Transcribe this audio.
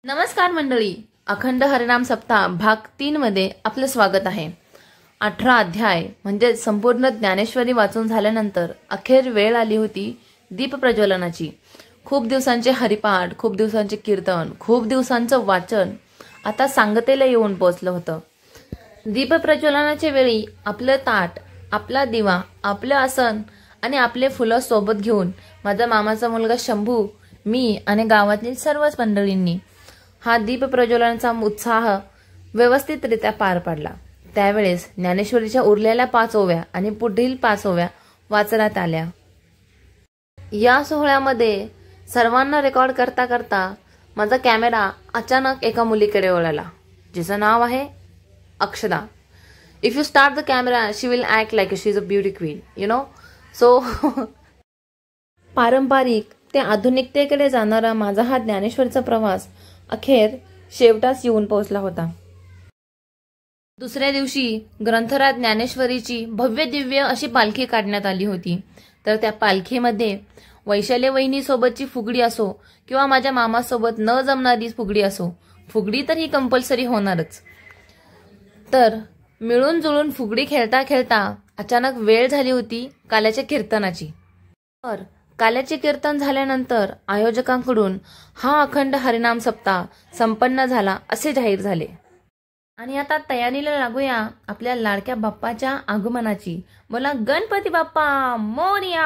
नमस्कार मंडळी, अखंड हरिनाम सप्ताह भाग 3 मध्ये आपलं स्वागत आहे। 18 अध्याय म्हणजे संपूर्ण ज्ञानेश्वरी वाचून झाल्यानंतर अखेर वेळ आली होती दीप प्रज्वलनाची। खूप दिवसांचे हरिपाठ, खूप दिवसांचे कीर्तन, खूप दिवसांचं वाचन आता सांगतेला येऊन पोहोचलं होतं। दीप प्रज्वलनाच्या वेळी आपलं ताट, आपला दिवा, आपलं आसन आणि आपले फुलं सोबत घेऊन माझा मामाचा मुलगा शंभू, मी आणि गावातील सर्वच मंडळींनी हा दीप प्रज्वलनाचा उत्साह व्यवस्थितरित्या पार पाडला। त्यावेळेस ज्ञानेश्वरीच्या उरलेल्या 5 ओव्या आणि पुढील 5 ओव्या वाचण्यात आल्या। या सोहळ्यामध्ये सर्वांना रेकॉर्ड करता करता माझा कॅमेरा अचानक एका मुलीकडे वळला, जिचं नाव आहे अक्षदा। If you start the camera she will act like she is a beauty queen, you know. So पारंपरिक ते आधुनिकतेकडे जाणारा माझा हा ज्ञानेश्वरीचा प्रवास अखेर शेवटास येऊन पोहोचला होता। दुसऱ्या दिवशी ग्रंथराज ज्ञानेश्वरीची भव्य दिव्य अशी पालखी काढण्यात आली होती। तर त्या पालखीमध्ये वैशाली वहिनी सोबतची फुगडी असो किंवा माझ्या मामासोबत न जमणारी फुगडी असो, फुगडी तर ही कंपल्सरी होणारच। तर मिळून जुळून फुगडी खेळता खेळता अचानक वेळ झाली होती काल्याच्या कीर्तनाची। तर काल्याचे कीर्तन झाल्यानंतर आयोजकांकडून हा अखंड हरिनाम सप्ताह संपन्न झाला असे जाहीर झाले। आणि आता तयारीला लागूया आपल्या लाडक्या बाप्पाच्या आगमनाची। बोला गणपती बाप्पा मोरया।